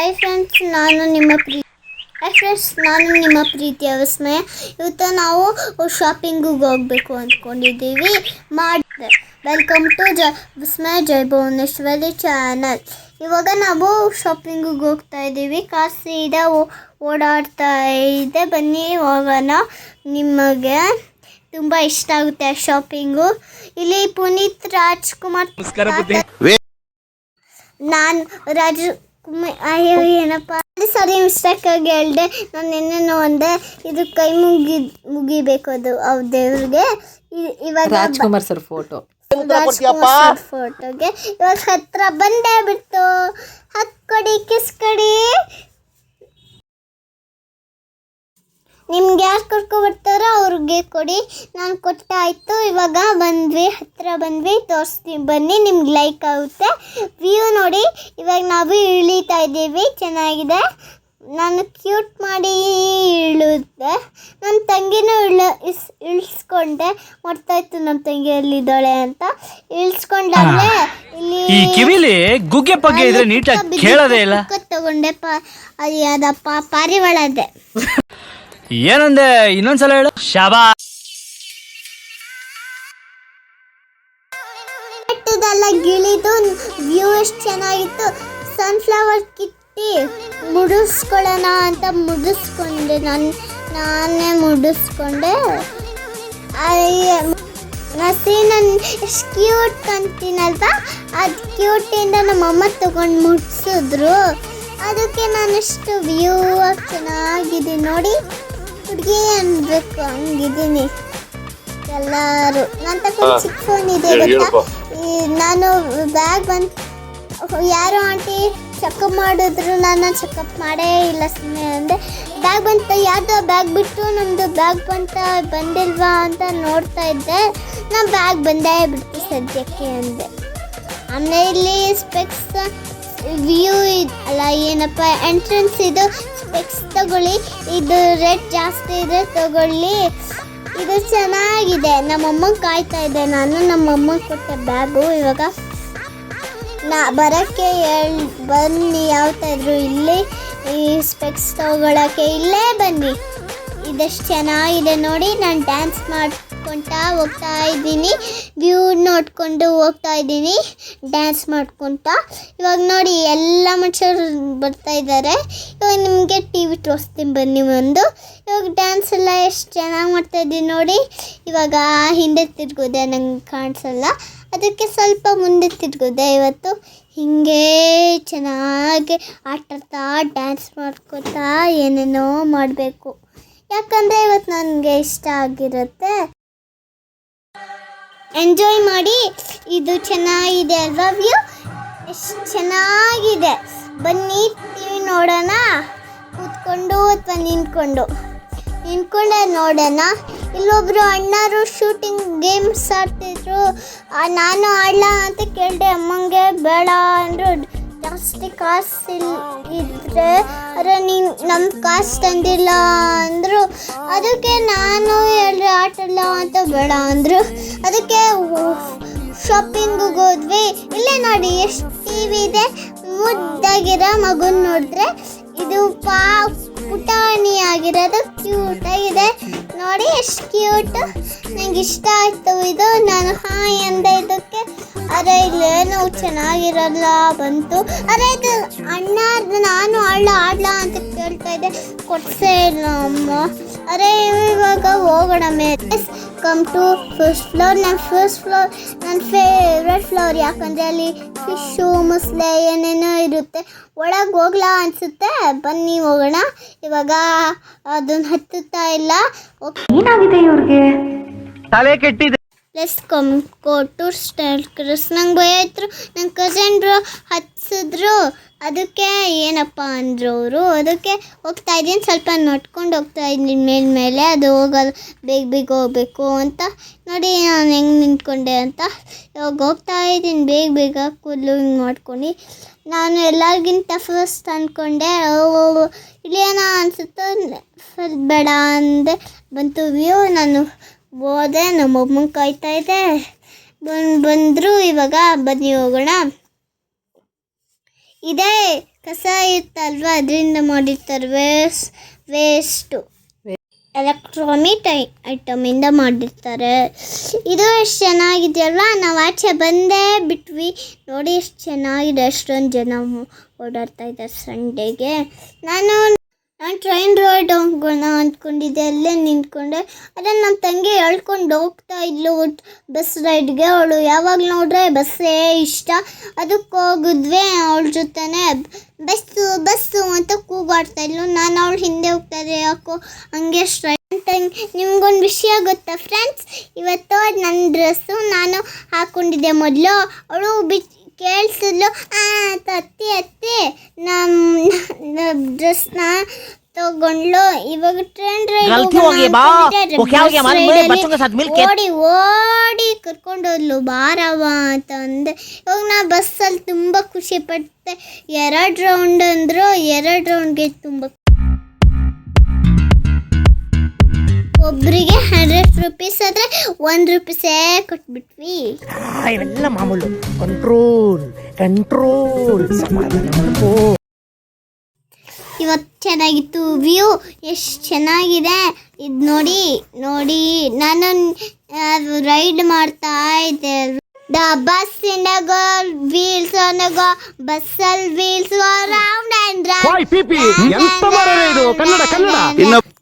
Hi friends, ನಾನು ನಿಮ್ಮ ಪ್ರೀತಿಯ ವಿಸ್ಮಯ. ಇವತ್ತು ನಾವು ಶಾಪಿಂಗಿಗೆ ಹೋಗಬೇಕು ಅಂದ್ಕೊಂಡಿದ್ದೀವಿ. ಮಾಡಿದೆ welcome to Vismaya Jai Bhuvaneshwari channel. ಇವಾಗ ನಾವು ಶಾಪಿಂಗಿಗೆ ಹೋಗ್ತಾ ಇದ್ದೀವಿ. ಕಾರ್ ಸೀದಾ ಓಡಾಡ್ತಾ ಇದೆ. ಬನ್ನಿ ಹೋಗೋಣ. ನಿಮಗೆ ತುಂಬ ಇಷ್ಟ ಆಗುತ್ತೆ ಶಾಪಿಂಗು. ಇಲ್ಲಿ ಪುನೀತ್ ರಾಜ್ಕುಮಾರ್, ನಾನು ಅಯ್ಯೋ ಏನಪ್ಪ ಸರಿ ಮಿಸ್ಟೇಕಾಗಿ ಹೇಳಿದೆ. ನಾನು ಏನೇನೋ ಅಂದೆ. ಇದು ಕೈ ಮುಗಿಬೇಕು ಅದು ಅವ್ರ ದೇವ್ರಿಗೆ. ಇವಾಗ ರಾಜ್ಕುಮಾರ್ ಸರ್ ಫೋಟೋಗೆ ಇವಾಗ ಹತ್ರ ಬಂದೇ ಬಿಟ್ಟು ಹಕ್ಕೊಡಿ ಕಿಸ್ಕೊಡಿ. ನಿಮ್ಗೆ ಯಾರು ಕರ್ಕೊಬರ್ತಾರೋ ಅವ್ರಿಗೆ ಕೊಡಿ. ನಾನು ಕೊಟ್ಟಾಯಿತು. ಇವಾಗ ಹತ್ರ ಬಂದ್ವಿ. ತೋರಿಸ್ತೀವಿ ಬನ್ನಿ, ನಿಮ್ಗೆ ಲೈಕ್ ಆಗುತ್ತೆ. ವ್ಯೂ ನೋಡಿ. ಇವಾಗ ನಾವು ಇಳಿತಾ ಇದ್ದೀವಿ. ಚೆನ್ನಾಗಿದೆ. ನಾನು ಕ್ಯೂಟ್ ಮಾಡಿ ಇಳಿದೆ. ನನ್ನ ತಂಗಿನೂ ಇಳಿಸ್ಕೊಂಡೆ. ಮಾಡ್ತಾಯಿತ್ತು ನಮ್ಮ ತಂಗಿ ಎಲ್ಲಿದ್ದಾಳೆ ಅಂತ. ಇಳಿಸ್ಕೊಂಡಾಗಲೇ ಇಲ್ಲಿ ಗುಗ್ಗೆ ಪಗ್ಗೆ ಇದ್ರೆ ನೀಟಾಗಿ ಕೇಳೋದೇ ಇಲ್ಲ. ತಗೊಂಡೆ. ಅದು ಯಾವ್ದಪ್ಪ ಪಾರಿವಾಳದೆ. ಏನಂದೆ ಇನ್ನೊಂದ್ಸಲ ಹೇಳು. ಶಾಬಾ. ಬೆಟ್ಟದೆಲ್ಲ ಗಿಳಿದು ವ್ಯೂ ಎಷ್ಟು ಚೆನ್ನಾಗಿತ್ತು. ಸನ್ಫ್ಲವರ್ ಕಿತ್ತಿ ಮುಡಿಸ್ಕೊಳ್ಳೋಣ ಅಂತ ಮುಡಿಸ್ಕೊಂಡೆ. ನಾನೇ ಮುಡಿಸ್ಕೊಂಡೆ. ನಾನು ಎಷ್ಟು ಕ್ಯೂಟ್ ಕಾಣ್ತೀನಲ್ವಾ, ಅದು ಕ್ಯೂಟಿಂದ ನಮ್ಮಮ್ಮ ತಗೊಂಡು ಮುಟ್ಸಿದ್ರು. ಅದಕ್ಕೆ ನಾನೆಷ್ಟು ವ್ಯೂ ಚೆನ್ನಾಗಿದೆ ನೋಡಿ. ಹುಡುಗಿ ಅನ್ಬೇಕು ಹಂಗಿದ್ದೀನಿ ಎಲ್ಲರೂ. ನನ್ನ ತಗೊಂಡು ಚಿಕ್ಕ ಫೋನ್ ಇದೆ ಗೊತ್ತಾ. ನಾನು ಬ್ಯಾಗ್ ಯಾರೋ ಆಂಟಿ ಚೆಕಪ್ ಮಾಡಿದ್ರು. ನಾನು ಚೆಕಪ್ ಮಾಡೇ ಇಲ್ಲ, ಸುಮ್ಮನೆ ಅಂದೆ. ಬ್ಯಾಗ್ ಬಂತ, ಯಾವುದೋ ಬ್ಯಾಗ್ ಬಿಟ್ಟು ನಮ್ಮದು ಬ್ಯಾಗ್ ಬಂದಿಲ್ವಾ ಅಂತ ನೋಡ್ತಾ ಇದ್ದೆ. ನಾನು ಬ್ಯಾಗ್ ಬಂದೇ ಬಿಟ್ಟು ಸದ್ಯಕ್ಕೆ ಅಂದೆ. ಆಮೇಲೆ ಇಲ್ಲಿ ಸ್ಪೆಕ್ಸ್ ವ್ಯೂ ಅಲ್ಲ ಏನಪ್ಪ ಎಂಟ್ರೆನ್ಸ್ ಇದು. ಸ್ಪೆಕ್ಸ್ ತಗೊಳ್ಳಿ. ಇದು ರೇಟ್ ಜಾಸ್ತಿ ಇದೆ, ತಗೊಳ್ಳಿ. ಇದು ಚೆನ್ನಾಗಿದೆ. ನಮ್ಮಮ್ಮಂಗೆ ಕಾಯ್ತಾ ಇದೆ. ನಾನು ನಮ್ಮಮ್ಮಂಗೆ ಕೊಟ್ಟೆ ಬ್ಯಾಗು. ಇವಾಗ ಬರೋಕ್ಕೆ ಬನ್ನಿ. ಯಾವತ್ತಾದ್ರು ಇಲ್ಲಿ ಈ ಸ್ಪೆಕ್ಸ್ ತಗೊಳ್ಳೋಕ್ಕೆ ಇಲ್ಲೇ ಬನ್ನಿ. ಇದಷ್ಟು ಚೆನ್ನಾಗಿದೆ ನೋಡಿ. ನಾನು ಡ್ಯಾನ್ಸ್ ಮಾಡ್ಕೊತಾ ಹೋಗ್ತಾ ಇದ್ದೀನಿ. ವ್ಯೂ ನೋಡ್ಕೊಂಡು ಹೋಗ್ತಾ ಇದ್ದೀನಿ ಡ್ಯಾನ್ಸ್ ಮಾಡ್ಕೊತಾ. ಇವಾಗ ನೋಡಿ ಎಲ್ಲ ಮನುಷ್ಯರು ಬರ್ತಾ ಇದ್ದಾರೆ. ಇವಾಗ ನಿಮಗೆ ಟಿ ವಿ ತೋರಿಸ್ತೀನಿ ಬನ್ನಿ ಒಂದು. ಇವಾಗ ಡ್ಯಾನ್ಸ್ ಎಲ್ಲ ಎಷ್ಟು ಚೆನ್ನಾಗಿ ಮಾಡ್ತಾಯಿದ್ದೀನಿ ನೋಡಿ. ಇವಾಗ ಹಿಂದೆ ತಿರ್ಗೋದೆ, ನಂಗೆ ಕಾಣಿಸಲ್ಲ. ಅದಕ್ಕೆ ಸ್ವಲ್ಪ ಮುಂದೆ ತಿರ್ಗೋದೆ. ಇವತ್ತು ಹೀಗೆ ಚೆನ್ನಾಗಿ ಆಟಾಡ್ತಾ ಡ್ಯಾನ್ಸ್ ಮಾಡ್ಕೊತಾ ಏನೇನೋ ಮಾಡಬೇಕು. ಯಾಕಂದರೆ ಇವತ್ತು ನನಗೆ ಇಷ್ಟ ಆಗಿರುತ್ತೆ. ಎಂಜಾಯ್ ಮಾಡಿ. ಇದು ಚೆನ್ನಾಗಿದೆ ಅಲ್ವಾ ವ್ಯೂ? ಎಷ್ಟು ಚೆನ್ನಾಗಿದೆ. ಬನ್ನಿ ಟಿ ವಿ ನೋಡೋಣ. ಕೂತ್ಕೊಂಡು ಅಥವಾ ನಿಂತ್ಕೊಂಡೆ ನೋಡೋಣ. ಇಲ್ಲೊಬ್ರು ಅಣ್ಣರು ಶೂಟಿಂಗ್ ಗೇಮ್ಸ್ ಆಡ್ತಿದ್ರು. ನಾನು ಆಡಲ ಅಂತ ಕೇಳಿದೆ ಅಮ್ಮಂಗೆ. ಬೇಡ ಅಂದರು. ಜಾಸ್ತಿ ಕಾಸು ಇದ್ದರೆ ಅರೆ ನೀನು ನಮ್ಮ ಕಾಸು ತಂದಿಲ್ಲ ಅಂದರು. ಅದಕ್ಕೆ ನಾನು ಹೇಳಿದೆ ಆಟಲ್ಲ ಅಂತ. ಬೇಡ ಅಂದರು. ಅದಕ್ಕೆ ಶಾಪಿಂಗಿಗೆ ಹೋದ್ವಿ. ಇಲ್ಲೇ ನೋಡಿ ಎಷ್ಟು ಟಿ ವಿ ಇದೆ. ಮುದ್ದಾಗಿರೋ ಮಗುನ ನೋಡಿದ್ರೆ ಇದು ಪುಟಾಣಿ ಆಗಿರೋದು ಕ್ಯೂಟಾಗಿದೆ ನೋಡಿ. ಎಷ್ಟು ಕ್ಯೂಟ್. ನನಗೆ ಇಷ್ಟ ಆಯಿತು ಇದು. ನಾನು ಹಾಯ್ ಅಂದೆ ಇದಕ್ಕೆ. ಅರೆ ಇಲ್ಲೇನು ಚೆನ್ನಾಗಿರಲ್ಲ ಬಂತು. ಅರೆ ಇದು ಅಣ್ಣ ನಾನು ಆಡ್ಲಾ ಅಂತ ಕೇಳ್ತಾ ಇದ್ದೆ. ಕೊಡ್ಸೇ ಇಲ್ಲ ಅಮ್ಮ. ಅರೆ ಇವಾಗ ಹೋಗೋಣ ಮೇಲೆ. Come to first floor. ನನ್ನ ಫೇವ್ರೆಟ್ ಫ್ಲೋರ್. ಯಾಕಂದರೆ ಅಲ್ಲಿ ಫಿಶು ಮೊಸಳೆ ಏನೇನೋ ಇರುತ್ತೆ. ಒಳಗೆ ಹೋಗ್ಲಾ ಅನಿಸುತ್ತೆ. ಬನ್ನಿ ಹೋಗೋಣ. ಇವಾಗ ಅದನ್ನು ಹತ್ತುತ್ತಾ ಇಲ್ಲ. ಏನಾಗಿದೆ ಇವ್ರಿಗೆ? ತಲೆ ಕೆಟ್ಟಿದೆ. Let's come go to style crush. ನಂಗೆ ಭಯ ಇದ್ರು. ನನ್ನ ಕಸನ್ರು ಹತ್ಸಿದ್ರು. ಅದಕ್ಕೆ ಏನಪ್ಪ ಅಂದರು ಅವರು. ಅದಕ್ಕೆ ಹೋಗ್ತಾ ಇದ್ದೀನಿ. ಸ್ವಲ್ಪ ನೋಡ್ಕೊಂಡು ಹೋಗ್ತಾ ಇದ್ದೀನಿ ಮೇಲೆ. ಅದು ಹೋಗೋದು ಬೇಗ ಹೋಗಬೇಕು ಅಂತ ನೋಡಿ ನಾನು ಹೆಂಗೆ ನಿಂತ್ಕೊಂಡೆ ಅಂತ. ಇವಾಗ ಹೋಗ್ತಾ ಇದ್ದೀನಿ ಬೇಗ ಕೂದಲು ಹಿಂಗೆ ಮಾಡ್ಕೊಂಡು. ನಾನು ಎಲ್ಲರಿಗಿಂತ ಫಸ್ಟ್ ಅಂದ್ಕೊಂಡೆ. ಇಲ್ಲೇನ ಅನಿಸುತ್ತೋ ಬೇಡ ಅಂದೆ. ಬಂತು ವ್ಯೂ. ನಾನು ಹೋದೆ. ನಮ್ಮಮ್ಮನ ಕಾಯ್ತಾ ಇದೆ. ಬಂದರು. ಇವಾಗ ಬನ್ನಿ ಹೋಗೋಣ. ಇದೇ ಕಸ ಇರುತ್ತಲ್ವ ಅದರಿಂದ ಮಾಡಿರ್ತಾರೆ ವೇಸ್ಟು ಎಲೆಕ್ಟ್ರಾನಿಕ್ ಐಟಮಿಂದ ಮಾಡಿರ್ತಾರೆ. ಇದು ಎಷ್ಟು ಚೆನ್ನಾಗಿದೆಯಲ್ವ. ನಾವು ಆಚೆ ಬಂದೇ ಬಿಟ್ವಿ ನೋಡಿ ಎಷ್ಟು ಚೆನ್ನಾಗಿದೆ. ಅಷ್ಟೊಂದು ಜನ ಓಡಾಡ್ತಾ ಇದ್ದಾರೆ ಸಂಡೇಗೆ. ನಾನು ಟ್ರೈನ್ ರೋಡ್ ಹೋಗೋಣ ಅಂದ್ಕೊಂಡಿದ್ದೆ, ಅಲ್ಲೇ ನಿಂತ್ಕೊಂಡೆ. ಅದನ್ನು ನಮ್ಮ ತಂಗಿ ಹೇಳ್ಕೊಂಡು ಹೋಗ್ತಾ ಇದ್ಲು ಬಸ್ ರೈಡ್ಗೆ. ಅವಳು ಯಾವಾಗ ನೋಡ್ರೆ ಬಸ್ಸೇ ಇಷ್ಟ. ಅದಕ್ಕೆ ಹೋಗಿದ್ವಿ ಅವಳ ಜೊತೆನೆ. ಬಸ್ಸು ಬಸ್ಸು ಅಂತ ಕೂಗಾಡ್ತಾ ಇದ್ಲು. ನಾನು ಅವಳು ಹಿಂದೆ ಹೋಗ್ತಾ ಇದ್ದೆ, ಯಾಕೋ ಹಂಗೆ ತಂಗಿ. ನಿಮ್ಗೊಂದು ವಿಷಯ ಗೊತ್ತಾ ಫ್ರೆಂಡ್ಸ್, ಇವತ್ತು ನನ್ನ ಡ್ರೆಸ್ಸು ನಾನು ಹಾಕ್ಕೊಂಡಿದ್ದೆ ಮೊದಲು. ಅವಳು ಕೇಳಿಸಿದ್ಲು, ಅತ್ತಿ ನಮ್ಮ ಡ್ರೆಸ್ನ ತಗೊಂಡ್ಲು. ಇವಾಗ ಟ್ರೈನ್ ಓಡಿ ಕರ್ಕೊಂಡೋದ್ಲು ಬಾರವ ಅಂತ ಅಂದೆ. ಇವಾಗ ನಾ ಬಸ್ಸಲ್ಲಿ ತುಂಬ ಖುಷಿ ಪಡ್ತೆ. 2 ರೌಂಡ್ ಅಂದರು, 2 ರೌಂಡ್ಗೆ ತುಂಬ. ಒಬ್ಬರಿಗೆ 100 ರೂಪೀಸ್ ಆದರೆ 1 ರೂಪೀಸೇ ಕೊಟ್ಬಿಟ್ವಿ. ಇವೆಲ್ಲ ಮಾಮೂಲು. ಕಂಟ್ರೋಲ್ ಇವತ್ತು ಚೆನ್ನಾಗಿತ್ತು. ವ್ಯೂ ಎಷ್ಟು ಚೆನ್ನಾಗಿದೆ ಇದು ನೋಡಿ ನಾನು ರೈಡ್ ಮಾಡ್ತಾ ಇದ್ದೆ. The bus in the go wheels on the go, ಬಸ್ಸಲ್ಲಿ wheels go round and round.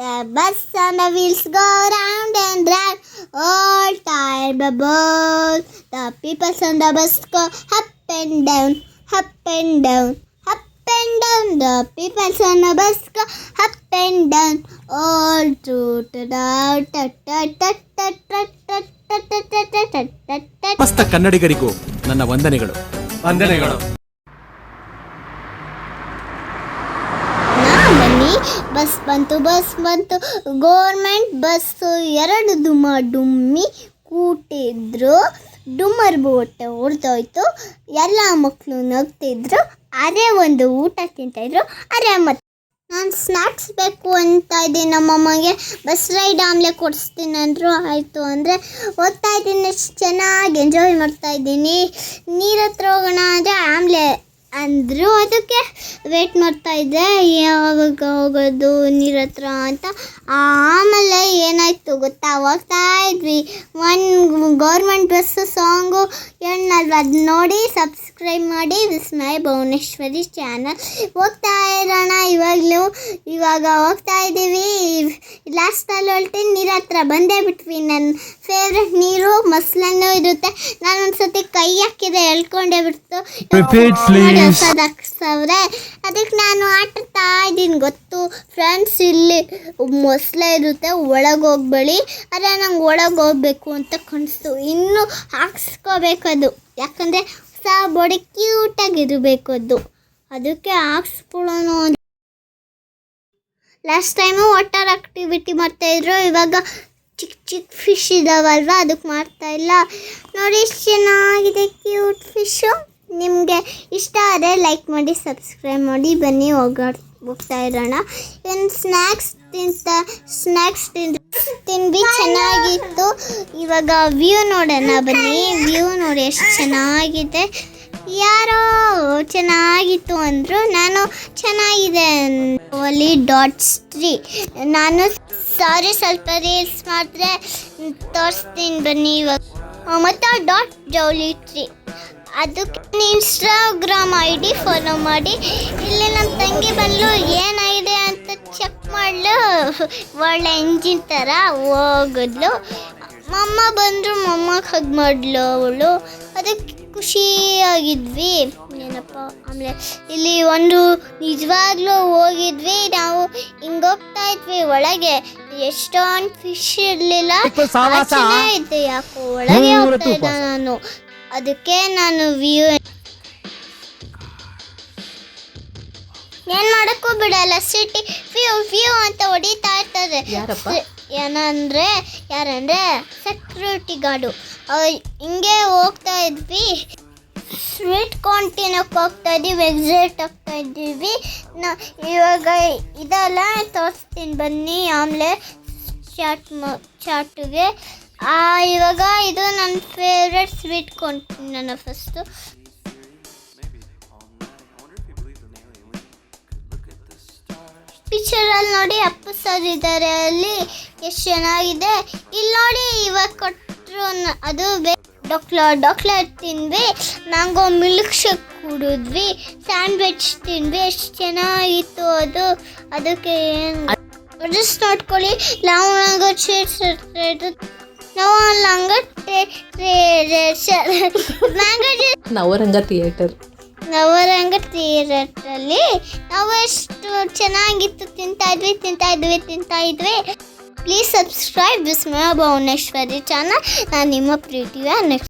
The bus on the wheels go round and round, all tired bubbles. The people on the bus go up and down, up and down, up and down. The people on the bus go up and down, all ಸಮಸ್ತ ಕನ್ನಡಿಗರಿಗೂ ನನ್ನ ವಂದನೆಗಳು. Bus ಬಂತು government bus. 2 ಡುಮ್ಮಿ ಕೂಟಿದ್ರು. ಡುಮ್ಮರ್ ಬೋಟೆ ಹೊಡೆದೋಯ್ತು. ಎಲ್ಲ ಮಕ್ಕಳು ನಗ್ತಿದ್ರು. ಅದೇ ಒಂದು ಊಟ ತಿಂತಾಯಿದ್ರು. ಮತ್ತು ನಾನು ಸ್ನ್ಯಾಕ್ಸ್ ಬೇಕು ಅಂತ ಇದ್ದೀನಿ. ನಮ್ಮಮ್ಮಗೆ ಬಸ್ ರೈಡ್ ಆಮ್ಲೆ ಕೊಡಿಸ್ತೀನಿ ಅಂದರು. ಆಯಿತು ಅಂದರೆ ಹೋಗ್ತಾ ಇದ್ದೀನಿ. ಎಷ್ಟು ಚೆನ್ನಾಗಿ ಎಂಜಾಯ್ ಮಾಡ್ತಾಯಿದ್ದೀನಿ. ನೀರ ಹತ್ರ ಹೋಗೋಣ ಅಂದರೆ ಆಮ್ಲೆ ಅಂದರು. ಅದಕ್ಕೆ ವೇಟ್ ಮಾಡ್ತಾಯಿದ್ದೆ ಯಾವಾಗ ಹೋಗೋದು ನೀರ ಹತ್ರ ಅಂತ. ಆಮೇಲೆ ಏನಾಯಿತು ಗೊತ್ತಾ, ಹೋಗ್ತಾ ಇದ್ವಿ. ಒಂದು ಗೌರ್ಮೆಂಟ್ ಬಸ್ಸು ಸಾಂಗು ಹೇಳಲ್ವ, ಅದು ನೋಡಿ ಸಬ್ಸ್ಕ್ರೈಬ್ ಮಾಡಿ ವಿಸ್ಮಯ ಭುವನೇಶ್ವರಿ ಚಾನಲ್. ಹೋಗ್ತಾ ಇರೋಣ ಇವಾಗ ಹೋಗ್ತಾ ಇದ್ದೀವಿ. ಲಾಸ್ಟಲ್ಲಿ ಹೇಳ್ತೀನಿ, ನೀರ ಹತ್ರ ಬಂದೇ ಬಿಟ್ವಿ. ನನ್ನ ಫೇವ್ರೆಟ್ ನೀರು ಮೊಸಲನ್ನು ಇರುತ್ತೆ. ನಾನು ಒಂದ್ಸತಿ ಕೈ ಹಾಕಿದೆ, ಎಳ್ಕೊಂಡೇ ಬಿಡ್ತು. ಅದಕ್ಕೆ ನಾನು ಆಡ್ತಾ ಇದ್ದೀನಿ ಗೊತ್ತು ಫ್ರೆಂಡ್ಸ್. ಇಲ್ಲಿ ಮೊಸಳೆ ಇರುತ್ತೆ, ಒಳಗೆ ಹೋಗ್ಬೇಡಿ. ಆದರೆ ನಂಗೆ ಒಳಗೆ ಹೋಗ್ಬೇಕು ಅಂತ ಕಾಣಿಸ್ತು. ಇನ್ನೂ ಹಾಕ್ಸ್ಕೋಬೇಕದು, ಯಾಕಂದರೆ ಹೊಸ ಬಾಡಿ ಕ್ಯೂಟಾಗಿರಬೇಕು ಅದು. ಅದಕ್ಕೆ ಹಾಕ್ಸ್ಕೊಳ್ಳೋಣ. ಲಾಸ್ಟ್ ಟೈಮು ವಾಟರ್ ಆಕ್ಟಿವಿಟಿ ಮಾಡ್ತಾಯಿದ್ರು. ಇವಾಗ ಚಿಕ್ಕ ಫಿಶ್ ಇದಾವಲ್ವ, ಅದಕ್ಕೆ ಮಾಡ್ತಾಯಿಲ್ಲ. ನೋಡಿ ಎಷ್ಟು ಚೆನ್ನಾಗಿದೆ ಕ್ಯೂಟ್ ಫಿಶ್ಶು. ನಿಮಗೆ ಇಷ್ಟ ಆದರೆ ಲೈಕ್ ಮಾಡಿ, ಸಬ್ಸ್ಕ್ರೈಬ್ ಮಾಡಿ. ಬನ್ನಿ ಹೋಗ್ತಾ ಇರೋಣ. ಏನು ಸ್ನ್ಯಾಕ್ಸ್ ತಿಂದ್ವಿ, ಚೆನ್ನಾಗಿತ್ತು. ಇವಾಗ ವ್ಯೂ ನೋಡೋಣ ಬನ್ನಿ. ವ್ಯೂ ನೋಡಿ ಎಷ್ಟು ಚೆನ್ನಾಗಿದೆ. ಯಾರೋ ಚೆನ್ನಾಗಿತ್ತು ಅಂದರು, ನಾನು ಚೆನ್ನಾಗಿದೆ ಅಲ್ಲಿ .3. ನಾನು ಸ್ವಲ್ಪ ರೀಲ್ಸ್ ಮಾಡಿದ್ರೆ ತೋರಿಸ್ತೀನಿ ಬನ್ನಿ ಇವಾಗ. ಮತ್ತು .jolly3 ಅದಕ್ಕೆ ಇನ್ಸ್ಟಾಗ್ರಾಮ್ ID ಫಾಲೋ ಮಾಡಿ. ಇಲ್ಲಿ ನಮ್ಮ ತಂಗಿ ಬಂದು ಏನಾಗಿದೆ ಅಂತ ಚೆಕ್ ಮಾಡಲು ಒಳ್ಳೆ ಎಂಜಿನ್ ಥರ ಹೋಗಿದ್ಲು. ಮಮ್ಮ ಬಂದರು, ಮಮ್ಮಗೆ ಹಗ್ ಮಾಡಲು ಅವಳು. ಅದಕ್ಕೆ ಖುಷಿಯಾಗಿದ್ವಿ. ಏನಪ್ಪ ಆಮೇಲೆ ಇಲ್ಲಿ ಒಂದು ನಿಜವಾಗ್ಲೂ ಹೋಗಿದ್ವಿ. ನಾವು ಹಿಂಗೋಗ್ತಾ ಇದ್ವಿ ಒಳಗೆ. ಎಷ್ಟೊಂದು ಫಿಶ್ ಇರಲಿಲ್ಲ, ಇದ್ದೆ. ಯಾಕೋ ಒಳಗೆ ಹೋಗ್ತಾ ಇದ್ದ ನಾನು. ಅದಕ್ಕೆ ನಾನು ವ್ಯೂ ಏನು ಮಾಡೋಕ್ಕೂ ಬಿಡಲ್ಲ. ಸಿಟಿ ವ್ಯೂ ಅಂತ ಹೊಡಿತಾ ಇರ್ತಾರೆ. ಯಾರಂದ್ರೆ ಸೆಕ್ಯೂರಿಟಿ ಗಾರ್ಡು. ಹಿಂಗೆ ಹೋಗ್ತಾ ಇದ್ವಿ. ಸ್ವೀಟ್ ಕಾರ್ನ್ ತಿನ್ನೋಕ್ಕೆ ಹೋಗ್ತಾ ಇದ್ದೀವಿ. ಎಕ್ಸಿಟ್ ಆಗ್ತಾ ಇದ್ದೀವಿ. ಇವಾಗ ಇದೆಲ್ಲ ತೋರಿಸ್ತೀನಿ ಬನ್ನಿ. ಆಮೇಲೆ ಚಾಟಿಗೆ ಇವಾಗ ಇದು ನನ್ನ ಫೇವ್ರೆಟ್ ಸ್ವೀಟ್ ಕಾರ್ನ್. ನಾನು ಫಸ್ಟು ಪಿಕ್ಚರಲ್ಲಿ ನೋಡಿ ಅಪ್ಪು ಸರ್ ಇದ್ದಾರೆ, ಅಲ್ಲಿ ಎಷ್ಟು ಚೆನ್ನಾಗಿದೆ. ಇಲ್ಲಿ ನೋಡಿ ಇವಾಗ ಕೊಟ್ಟರು ಅದು ಡಾಕ್ಲೇಟ್ ತಿಂದ್ವಿ, ಮ್ಯಾಂಗೋ ಮಿಲ್ಕ್ ಶೇಕ್ ಕುಡಿದ್ವಿ, ಸ್ಯಾಂಡ್ವಿಚ್ ತಿಂದ್ವಿ, ಎಷ್ಟು ಚೆನ್ನಾಗಿತ್ತು ಅದು. ಅದಕ್ಕೆ ಅಡ್ಜಸ್ಟ್ ನೋಡ್ಕೊಳ್ಳಿ. ಮ್ಯಾಂಗೋ ನವರಂಗ ಥಿಯೇಟರ್ ನವರಂಗ ಥಿಯೇಟರಲ್ಲಿ ನಾವು ಎಷ್ಟು ಚೆನ್ನಾಗಿತ್ತು, ತಿಂತಾ ಇದ್ವಿ. Please subscribe Vismaya Bhuvaneshwari channel. ನಾನು ನಿಮ್ಮ ಪ್ರೀತಿಯ ನೆಕ್ಸ್ಟ್